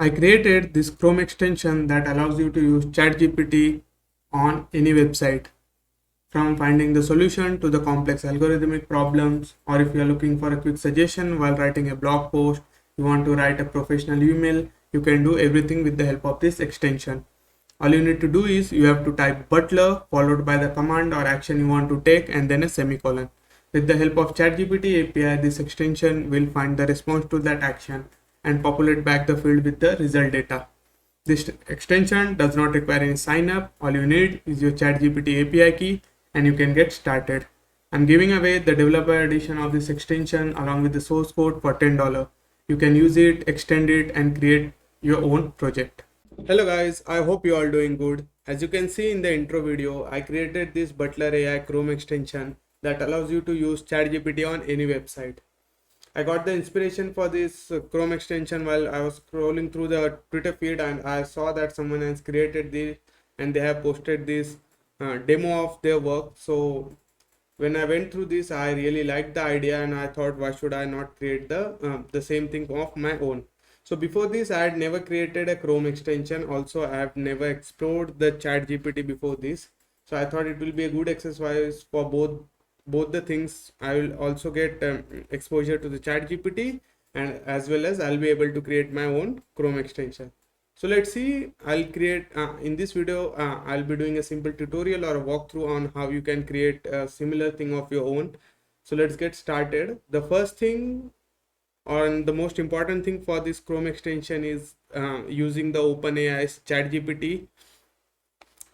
I created this Chrome extension that allows you to use ChatGPT on any website, from finding the solution to the complex algorithmic problems, or if you are looking for a quick suggestion while writing a blog post, you want to write a professional email, you can do everything with the help of this extension. All you need to do is you have to type butler followed by the command or action you want to take and then a semicolon. With the help of ChatGPT API, this extension will find the response to that action and populate back the field with the result data. This extension does not require any sign up. All you need is your ChatGPT API key and you can get started. I'm giving away the developer edition of this extension along with the source code for $10. You can use it, extend it, and create your own project. Hello guys, I hope you all doing good. As you can see in the intro video, I created this Butler AI Chrome extension that allows you to use ChatGPT on any website. I got the inspiration for this Chrome extension while I was scrolling through the Twitter feed, and I saw that someone has created this and they have posted this demo of their work. So when I went through this, I really liked the idea and I thought, why should I not create the same thing of my own? So before this, I had never created a Chrome extension. Also, I have never explored the ChatGPT before this. So I thought it will be a good exercise for both the things. I will also get exposure to the ChatGPT, and as well as I'll be able to create my own Chrome extension. So let's see. I'll create in this video I'll be doing a simple tutorial or a walkthrough on how you can create a similar thing of your own. So let's get started. The first thing, and the most important thing for this Chrome extension, is using the OpenAI's ChatGPT.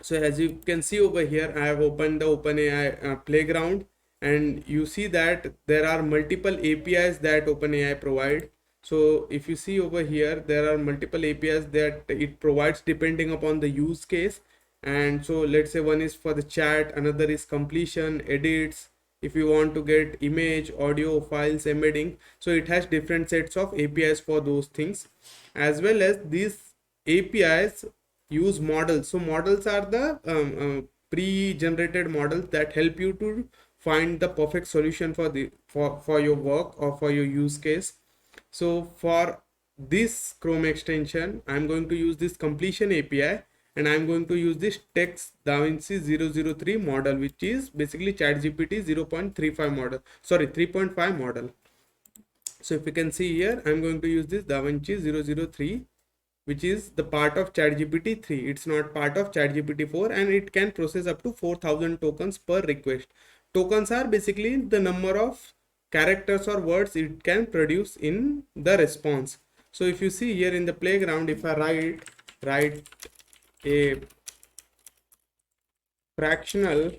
So as you can see over here, I have opened the OpenAI playground, and you see that there are multiple APIs that OpenAI provide. So if you see over here, there are multiple APIs that it provides depending upon the use case. And so let's say one is for the chat, another is completion, edits, if you want to get image, audio files, embedding. So it has different sets of APIs for those things, as well as these APIs use models. So models are the pre-generated models that help you to find the perfect solution for your work or for your use case. So for this Chrome extension, I'm going to use this completion API, and I'm going to use this text DaVinci 003 model, which is basically ChatGPT 0.35 model, sorry, 3.5 model. So if you can see here, I'm going to use this DaVinci 003, which is the part of ChatGPT 3. It's not part of ChatGPT 4, and it can process up to 4,000 tokens per request. Tokens are basically the number of characters or words it can produce in the response. So if you see here in the playground, if I write a fractional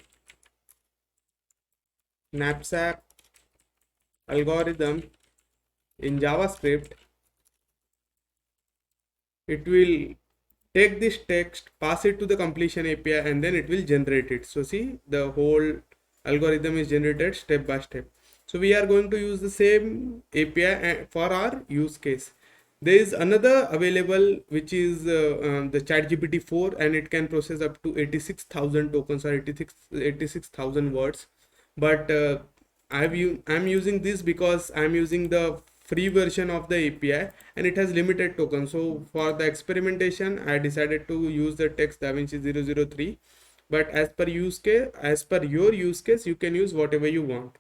knapsack algorithm in JavaScript, it will take this text, pass it to the completion API, and then it will generate it. So see, the whole algorithm is generated step by step. So we are going to use the same API for our use case. There is another available, which is the ChatGPT 4, and it can process up to 86,000 tokens or 86,000 words. But I'm using this because I'm using the free version of the API, and it has limited tokens. So for the experimentation, I decided to use the text DaVinci 003. But as per your use case, you can use whatever you want.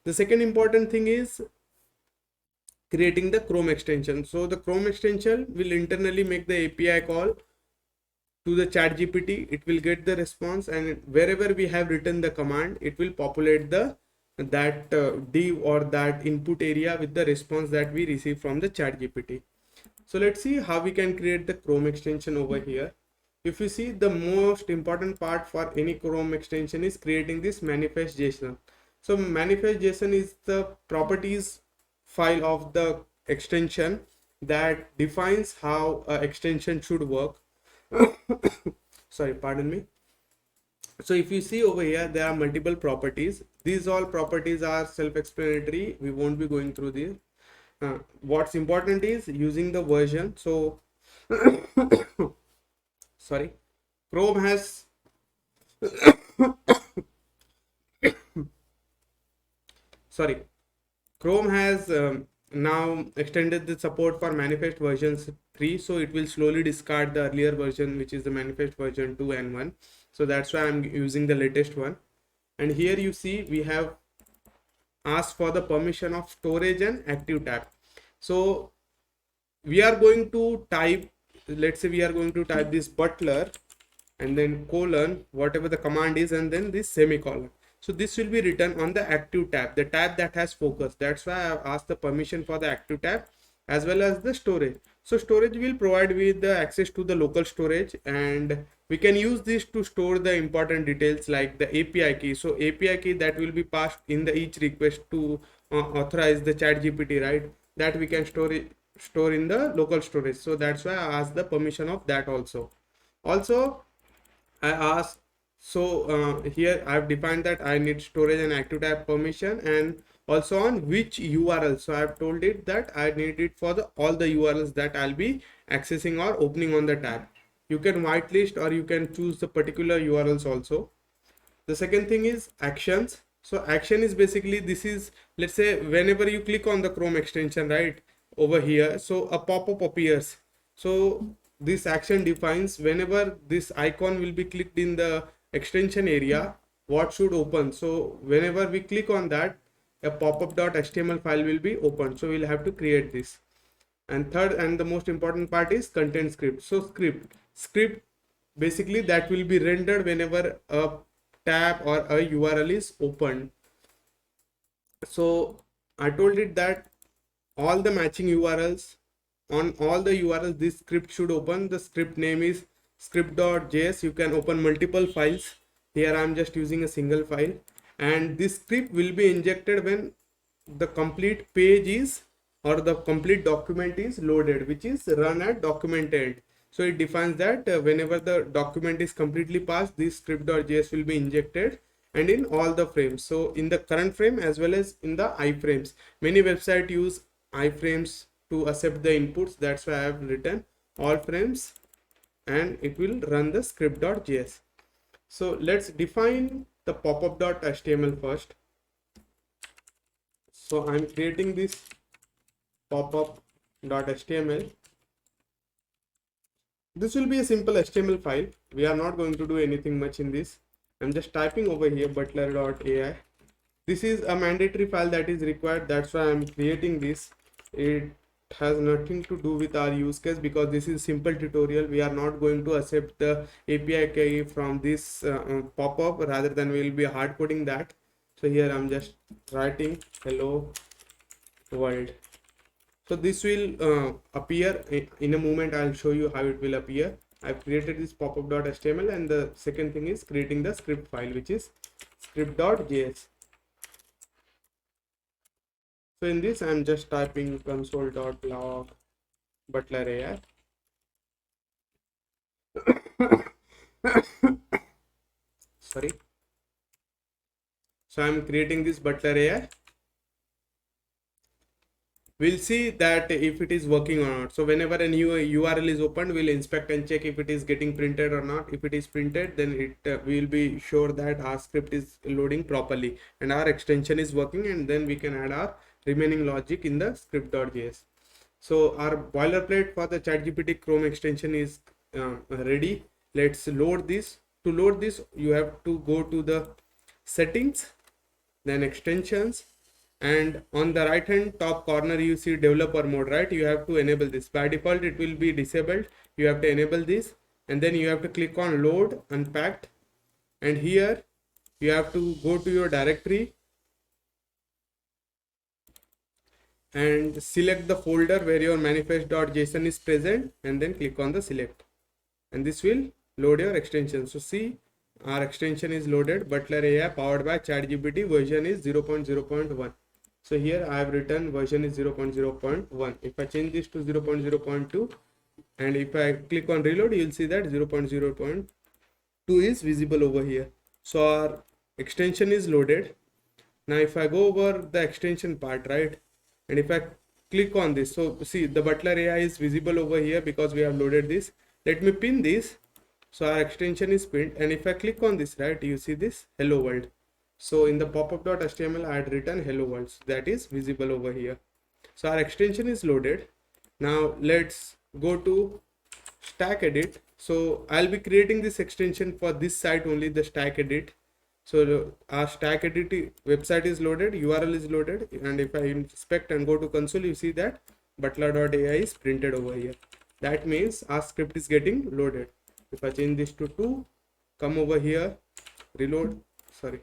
The second important thing is creating the Chrome extension. So the Chrome extension will internally make the API call to the ChatGPT. It will get the response, and wherever we have written the command, it will populate that div or that input area with the response that we receive from the ChatGPT. So let's see how we can create the Chrome extension over here. If you see, the most important part for any Chrome extension is creating this manifest.json. So manifest.json is the properties file of the extension that defines how an extension should work. Sorry, pardon me. So if you see over here, there are multiple properties. These all properties are self-explanatory. We won't be going through these. What's important is using the version. So sorry, Chrome has sorry, Chrome has now extended the support for manifest versions 3, so it will slowly discard the earlier version, which is the manifest version 2 and 1. So that's why I'm using the latest one. And here you see we have asked for the permission of storage and active tab. So we are going to type, let's say we are going to type this butler and then colon whatever the command is and then this semicolon. So this will be written on the active tab, the tab that has focus. That's why I have asked the permission for the active tab as well as the storage. So storage will provide with the access to the local storage, and we can use this to store the important details like the API key. So API key that will be passed in the each request to authorize the ChatGPT, right? That we can store in the local storage. So that's why I asked the permission of that also. Also I asked, so here I have defined that I need storage and active tab permission, and also on which URL. So I have told it that I need it for the all the URLs that I'll be accessing or opening on the tab. You can whitelist or you can choose the particular URLs also. The second thing is actions. So action is basically, this is, let's say whenever you click on the Chrome extension right over here, so a pop-up appears. So this action defines whenever this icon will be clicked in the extension area, what should open. So whenever we click on that, a pop-up.html file will be opened. So we'll have to create this. And third and the most important part is content script. So script basically that will be rendered whenever a tab or a URL is opened. So I told it that all the matching URLs, on all the URLs this script should open. The script name is script.js. You can open multiple files. Here I'm just using a single file, and this script will be injected when the complete page is, or the complete document is loaded, which is run at document end. So it defines that whenever the document is completely passed, this script.js will be injected, and in all the frames. So in the current frame as well as in the iframes. Many websites use iframes to accept the inputs. That's why I have written all frames, and it will run the script.js. So let's define the popup.html first. So I'm creating this popup.html. This will be a simple HTML file. We are not going to do anything much in this. I'm just typing over here butler.ai. This is a mandatory file that is required. That's why I'm creating this. It has nothing to do with our use case because this is simple tutorial. We are not going to accept the API key from this pop-up, rather than we will be hard coding that. So here I'm just writing hello world. So this will appear in a moment. I'll show you how it will appear. I've created this popup.html, and the second thing is creating the script file, which is script.js. So in this I'm just typing console.log butler AI. Sorry. So I'm creating this butler AI. We'll see that if it is working or not. So whenever a new URL is opened, we'll inspect and check if it is getting printed or not. If it is printed, then it will be sure that our script is loading properly and our extension is working, and then we can add our remaining logic in the script.js. So our boilerplate for the ChatGPT Chrome extension is ready. Let's load this. To load this, you have to go to the settings, then extensions, and on the right hand top corner you see developer mode, right? You have to enable this. By default it will be disabled. You have to enable this, and then you have to click on load unpacked, and here you have to go to your directory and select the folder where your manifest.json is present, and then click on the select, and this will load your extension. So see, our extension is loaded. Butler AI powered by ChatGPT, version is 0.0.1. So here I have written version is 0.0.1. If I change this to 0.0.2 and if I click on reload, you will see that 0.0.2 is visible over here. So our extension is loaded. Now if I go over the extension part, right, and if I click on this, so see the Butler AI is visible over here because we have loaded this. Let me pin this. So our extension is pinned, and if I click on this, right, you see this hello world. So in the popup.html I had written hello world, so that is visible over here. So our extension is loaded. Now let's go to stack edit. So I'll be creating this extension for this site only, the stack edit. So our stack edit website is loaded, URL is loaded, and if I inspect and go to console, you see that butler.ai is printed over here. That means our script is getting loaded. If I change this to 2, come over here, reload, sorry,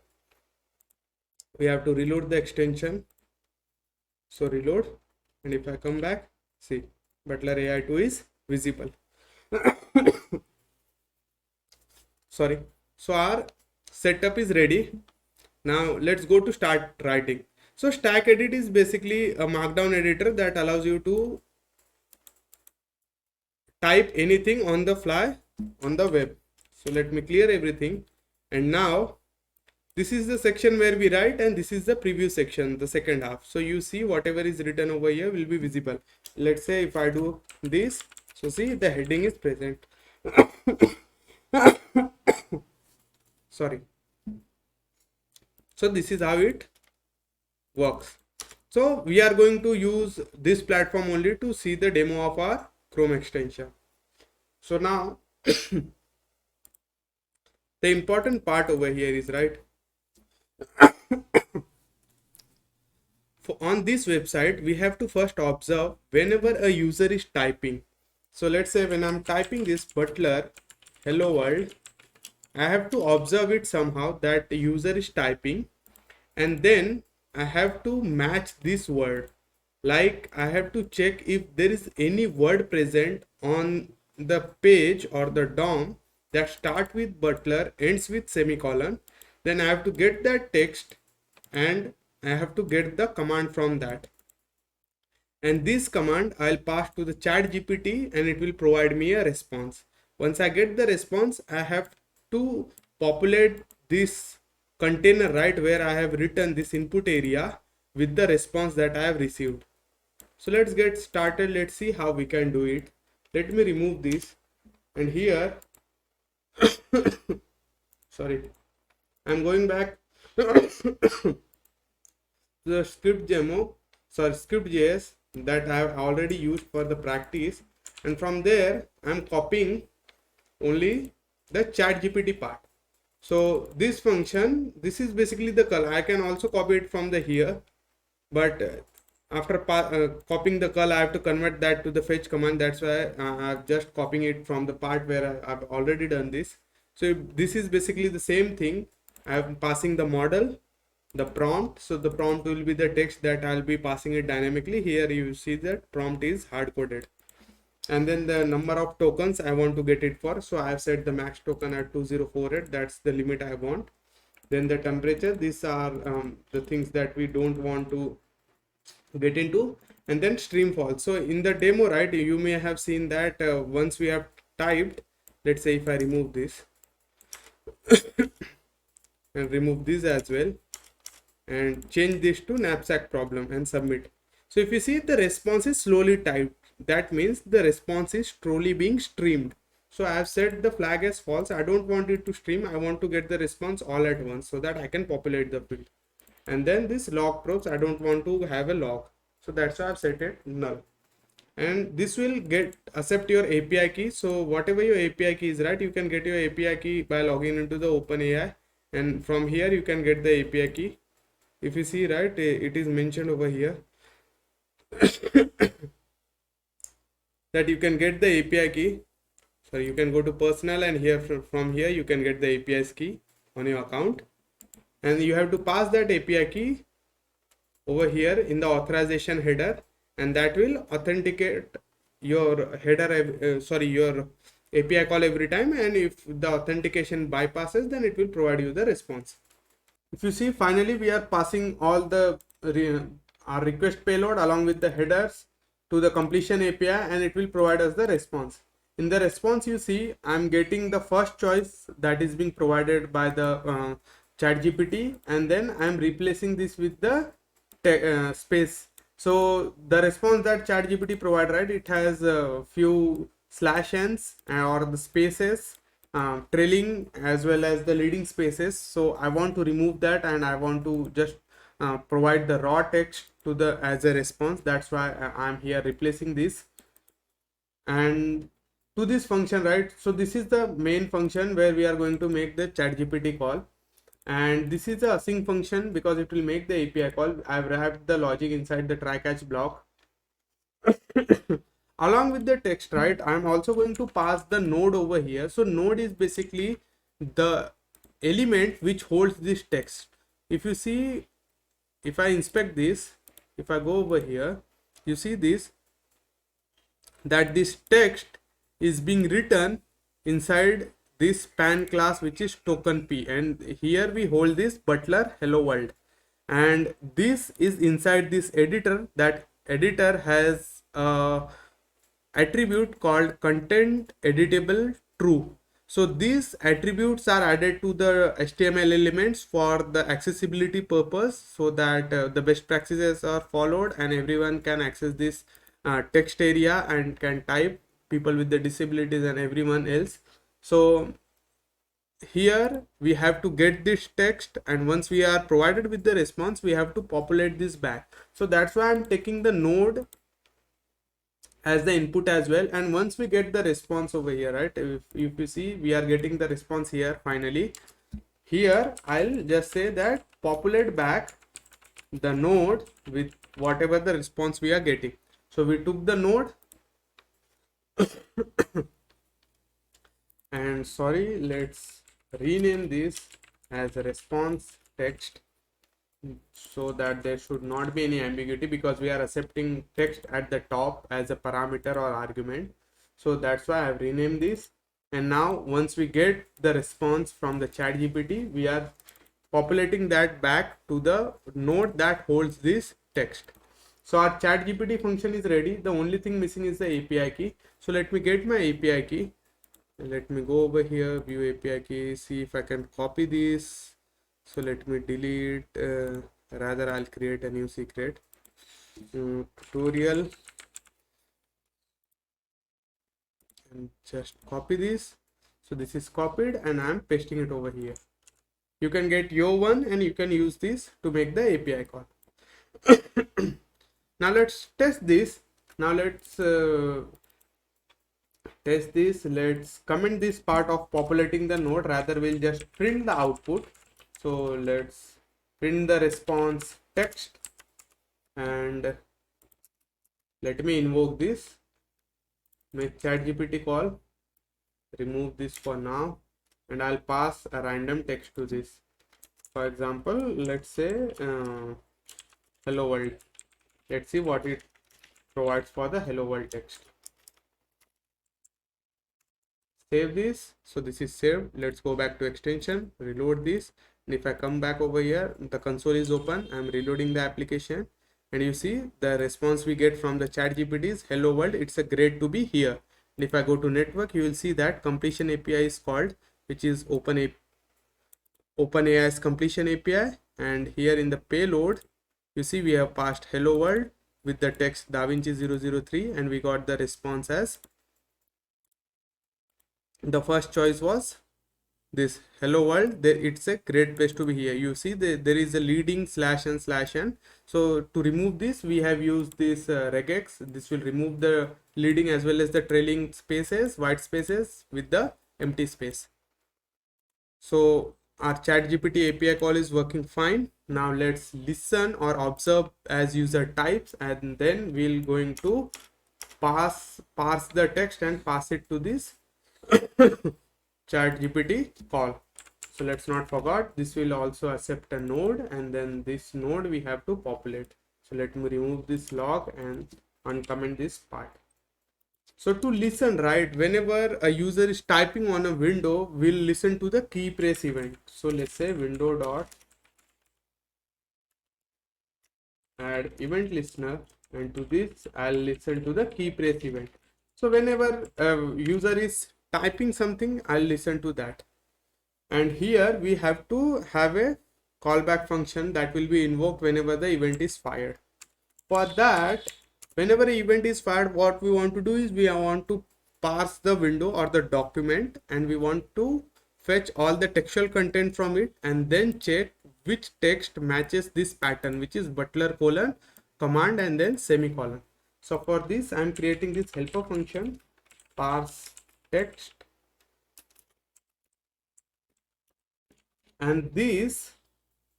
we have to reload the extension. So reload, and if I come back, see butler AI 2 is visible. Sorry. So our setup is ready. Now let's go to start writing. So stack edit is basically a markdown editor that allows you to type anything on the fly on the web. So let me clear everything, and now this is the section where we write, and this is the preview section, the second half. So you see whatever is written over here will be visible. Let's say if I do this, so see the heading is present. Sorry. So this is how it works. So we are going to use this platform only to see the demo of our Chrome extension. So now the important part over here is, right, on this website we have to first observe whenever a user is typing. So let's say when I'm typing this butler hello world, I have to observe it somehow that the user is typing, and then I have to match this word. Like I have to check if there is any word present on the page or the DOM that start with butler, ends with semicolon. Then I have to get that text and I have to get the command from that. And this command I'll pass to the ChatGPT and it will provide me a response. Once I get the response, I have to populate this container right where I have written this input area with the response that I have received. So let's get started. Let's see how we can do it. Let me remove this, and here sorry, I'm going back to the script.js that I have already used for the practice, and from there I'm copying only the ChatGPT part. So this function, this is basically the curl. I can also copy it from the here, but after copying the curl, I have to convert that to the fetch command. That's why I'm just copying it from the part where I've already done this. So this is basically the same thing. I'm passing the model, the prompt. So the prompt will be the text that I'll be passing it dynamically. Here you see that prompt is hard coded, and then the number of tokens I want to get it for. So I have set the max token at 2048. That's the limit I want. Then the temperature, these are the things that we don't want to get into, and then stream false. So in the demo, right, you may have seen that once we have typed, let's say if I remove this and remove this as well and change this to knapsack problem and submit. So if you see the response is slowly typed, that means the response is truly being streamed. So I have set the flag as false. I don't want it to stream. I want to get the response all at once so that I can populate the field. And then this log probes, I don't want to have a log, so that's why I've set it null. And this will get accept your API key. So whatever your API key is, right, you can get your API key by logging into the OpenAI, and from here you can get the API key. If you see, right, it is mentioned over here that you can get the API key. So you can go to personal, and here from here you can get the API's key on your account, and you have to pass that API key over here in the authorization header, and that will authenticate your header your API call every time, and if the authentication bypasses, then it will provide you the response. If you see, finally we are passing all the our request payload along with the headers to the completion API, and it will provide us the response. In the response, you see I'm getting the first choice that is being provided by the ChatGPT, and then I'm replacing this with the space. So the response that ChatGPT provide, right, it has a few slash n's or the spaces, trailing as well as the leading spaces. So I want to remove that, and I want to just provide the raw text to the as a response. That's why I'm here replacing this. And to this function, right, so this is the main function where we are going to make the ChatGPT call, and this is the async function because it will make the API call. I've wrapped the logic inside the try catch block. Along with the text, right, I'm also going to pass the node over here. So node is basically the element which holds this text. If you see, if I inspect this, if I go over here, you see this, that this text is being written inside this span class, which is token p, and here we hold this butler hello world, and this is inside this editor. That editor has a attribute called content editable true. So these attributes are added to the HTML elements for the accessibility purpose, so that the best practices are followed and everyone can access this text area and can type, people with the disabilities and everyone else. So here we have to get this text, and once we are provided with the response, we have to populate this back. So that's why I'm taking the node as the input as well. And once we get the response over here, right, if you see, we are getting the response here. Finally here I'll just say that populate back the node with whatever the response we are getting. So we took the node and sorry, let's rename this as a response text, so that there should not be any ambiguity, because we are accepting text at the top as a parameter or argument. So that's why I've renamed this. And now once we get the response from the ChatGPT, we are populating that back to the node that holds this text. So our ChatGPT function is ready. The only thing missing is the API key. So let me get my API key. Let me go over here, view API key, see if I can copy this. So let me delete, rather I'll create a new secret. Tutorial, and just copy this. So this is copied and I'm pasting it over here. You can get your one and you can use this to make the API call. Now let's test this. Now let's test this. Let's comment this part of populating the node. Rather, we'll just print the output. So let's print the response text, and let me invoke this, make ChatGPT call, remove this for now, and I'll pass a random text to this. For example, let's say hello world. Let's see what it provides for the hello world text. Save this. So this is saved. Let's go back to extension, reload this, and if I come back over here, the console is open. I'm reloading the application, and you see the response we get from the ChatGPT is hello world, it's a great to be here. And if I go to network, you will see that completion API is called, which is OpenAI's completion API. And here in the payload, you see we have passed hello world with the text DaVinci 003, and we got the response as, the first choice was this hello world. There, it's a great place to be here. You see there is a leading /n/n. So to remove this, we have used this regex. This will remove the leading as well as the trailing spaces, white spaces with the empty space. So our ChatGPT API call is working fine. Now let's listen or observe as user types, and then we'll going to parse the text and pass it to this ChatGPT call. So let's not forget, this will also accept a node, and then this node we have to populate. So let me remove this log and uncomment this part. So to listen, right, whenever a user is typing on a window, we'll listen to the key press event. So let's say window dot add event listener, and to this I'll listen to the key press event. So whenever a user is typing something, I'll listen to that. And here we have to have a callback function that will be invoked whenever the event is fired. For that, whenever an event is fired, what we want to do is we want to parse the window or the document, and we want to fetch all the textual content from it, and then check which text matches this pattern, which is butler : command and then semicolon. So for this I'm creating this helper function, parse text, and this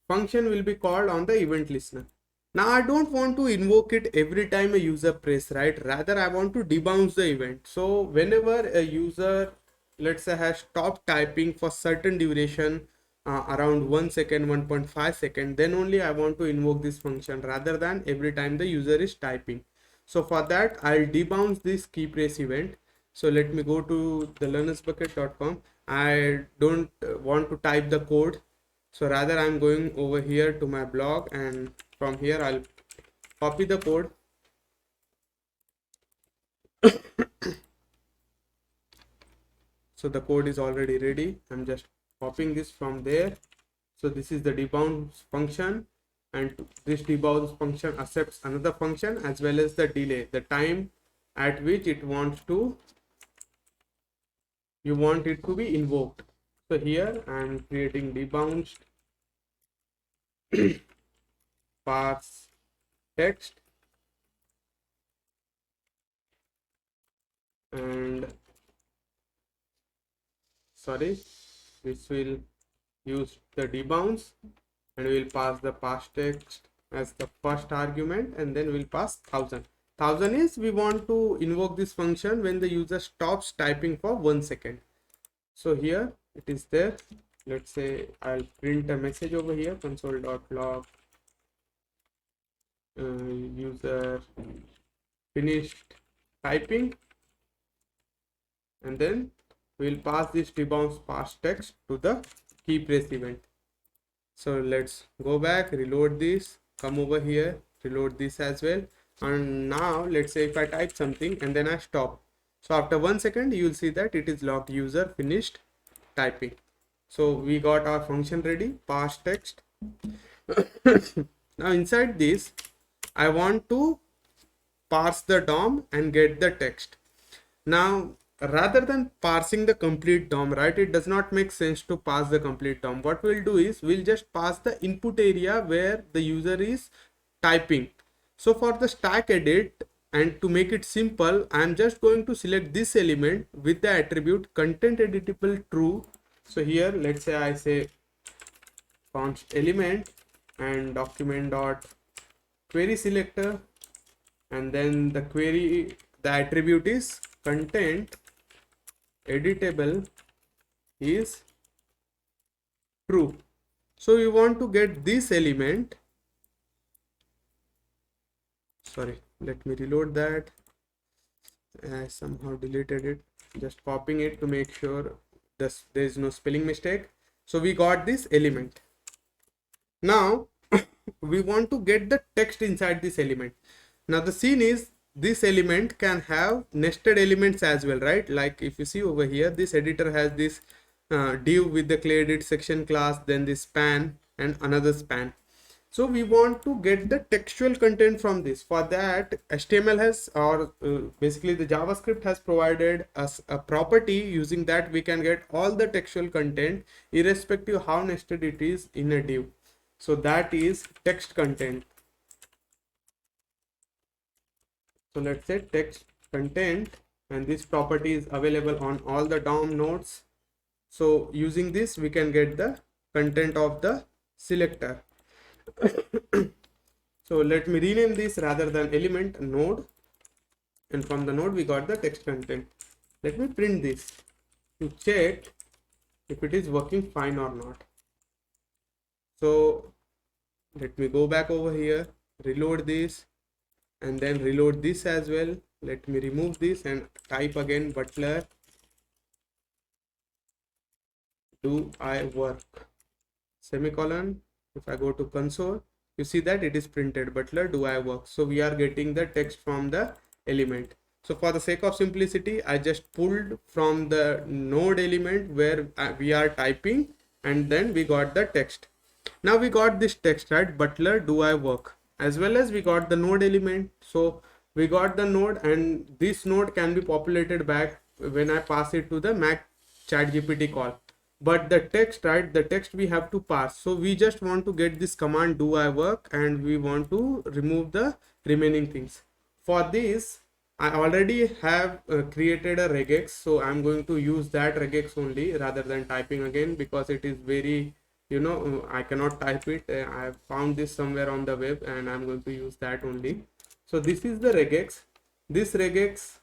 function will be called on the event listener. Now I don't want to invoke it every time a user press, right? Rather I want to debounce the event. So whenever a user, let's say, has stopped typing for certain duration, around 1 second, 1.5 second, then only I want to invoke this function rather than every time the user is typing. So for that I'll debounce this key press event. So let me go to the learnersbucket.com. I don't want to type the code, so rather I'm going over here to my blog, and from here I'll copy the code. So the code is already ready. I'm just copying this from there. So this is the debounce function, and this debounce function accepts another function as well as the delay, the time at which it wants to, you want it to be invoked. So here I'm creating debounced parse text, and sorry, this will use the debounce, and we will pass the parse text as the first argument, and then we'll pass 1000. 1000 is we want to invoke this function when the user stops typing for 1 second. So here it is there. Let's say I'll print a message over here, console.log user finished typing, and then we'll pass this debounce parse text to the key press event. So let's go back, reload this, come over here, reload this as well, and now let's say if I type something and then I stop, so after 1 second you will see that it is logged user finished typing. So we got our function ready, parse text. Now inside this I want to parse the DOM and get the text. Now rather than parsing the complete DOM, right, it does not make sense to pass the complete DOM. What we'll do is we'll just pass the input area where the user is typing. So for the stack edit, and to make it simple, I'm just going to select this element with the attribute content editable true. So here let's say I say const element and document dot query selector, and then the query, the attribute is content editable is true. So we want to get this element, sorry, let me reload that. I somehow deleted it, just copying it to make sure there is no spelling mistake. So we got this element. Now we want to get the text inside this element. Now the scene is this element can have nested elements as well, right? Like if you see over here, this editor has this div with the clearedit section class, then this span and another span. So we want to get the textual content from this. For that, HTML has, or basically the JavaScript has provided us a property. Using that we can get all the textual content irrespective how nested it is in a div. So that is text content. So let's say text content, and this property is available on all the DOM nodes. So using this we can get the content of the selector. So let me rename this rather than element node, and from the node we got the text content. Let me print this to check if it is working fine or not. So let me go back over here, reload this, and then reload this as well. Let me remove this and type again butler do I work semicolon. If I go to console, you see that it is printed butler do I work. So we are getting the text from the element. So for the sake of simplicity, I just pulled from the node element where we are typing, and then we got the text. Now we got this text, right, butler do I work, as well as we got the node element. So we got the node, and this node can be populated back when I pass it to the Mac ChatGPT call. but the text, right, the text we have to pass. So we just want to get this command do I work, and we want to remove the remaining things. For this I already have created a regex, so I'm going to use that regex only rather than typing again, because it is very, I cannot type it. I have found this somewhere on the web and I'm going to use that only. So this is the regex. This regex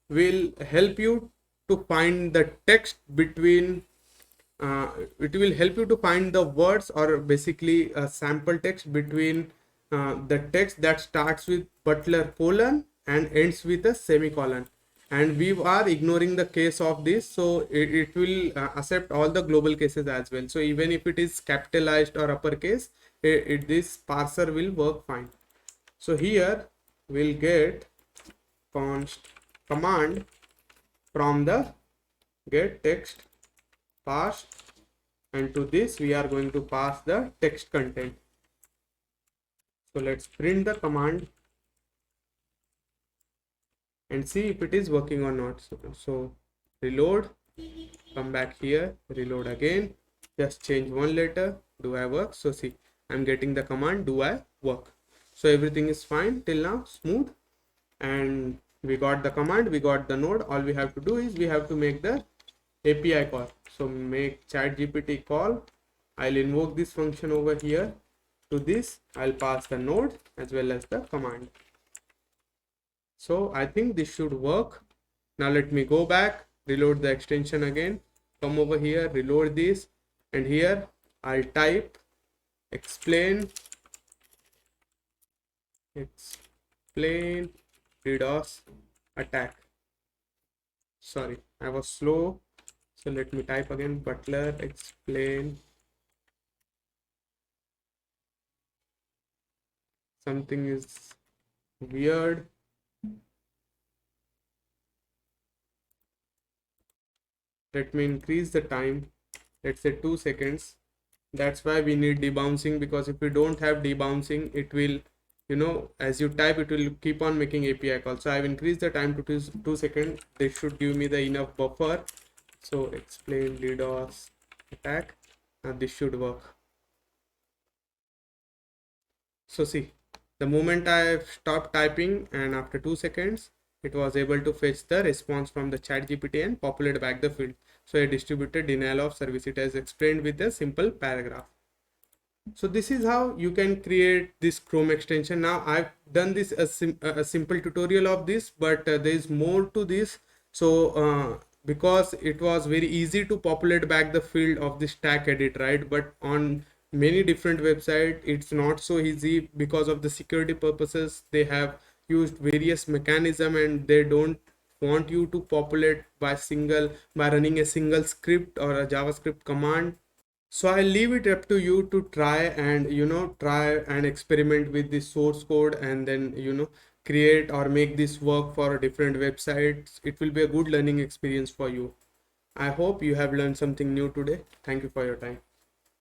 will help you to find the text between it will help you to find the words, or basically a sample text between the text that starts with butler colon and ends with a semicolon. And we are ignoring the case of this, so it will accept all the global cases as well. So even if it is capitalized or uppercase, this parser will work fine. So here we'll get const command from the get text pass, and to this we are going to pass the text content. So let's print the command and see if it is working or not. So reload, come back here, reload again, just change one letter, do I work. So see, I'm getting the command do I work. So everything is fine till now, smooth, and we got the command, we got the node. All we have to do is we have to make the API call. So make ChatGPT call. I'll invoke this function over here. To this I'll pass the node as well as the command. So I think this should work. Now let me go back, reload the extension again, come over here, reload this, and here I'll type explain DDoS attack. Sorry, I was slow. So let me type again, butler explain something is weird. Let me increase the time, let's say 2 seconds. That's why we need debouncing, because if we don't have debouncing, it will, as you type, it will keep on making API calls. So I've increased the time to 2 seconds. This should give me the enough buffer. So explain DDoS attack. Now this should work. So see, the moment I stopped typing and after 2 seconds, it was able to fetch the response from the ChatGPT and populate back the field. So a distributed denial of service, it has explained with a simple paragraph. So this is how you can create this Chrome extension. Now I've done this a simple tutorial of this, but there is more to this. So because it was very easy to populate back the field of this tag edit, right? But on many different websites it's not so easy because of the security purposes. They have used various mechanism and they don't want you to populate by running a single script or a JavaScript command. So I'll leave it up to you to try and experiment with the source code, and then create or make this work for different websites. It will be a good learning experience for you. I hope you have learned something new today. Thank you for your time.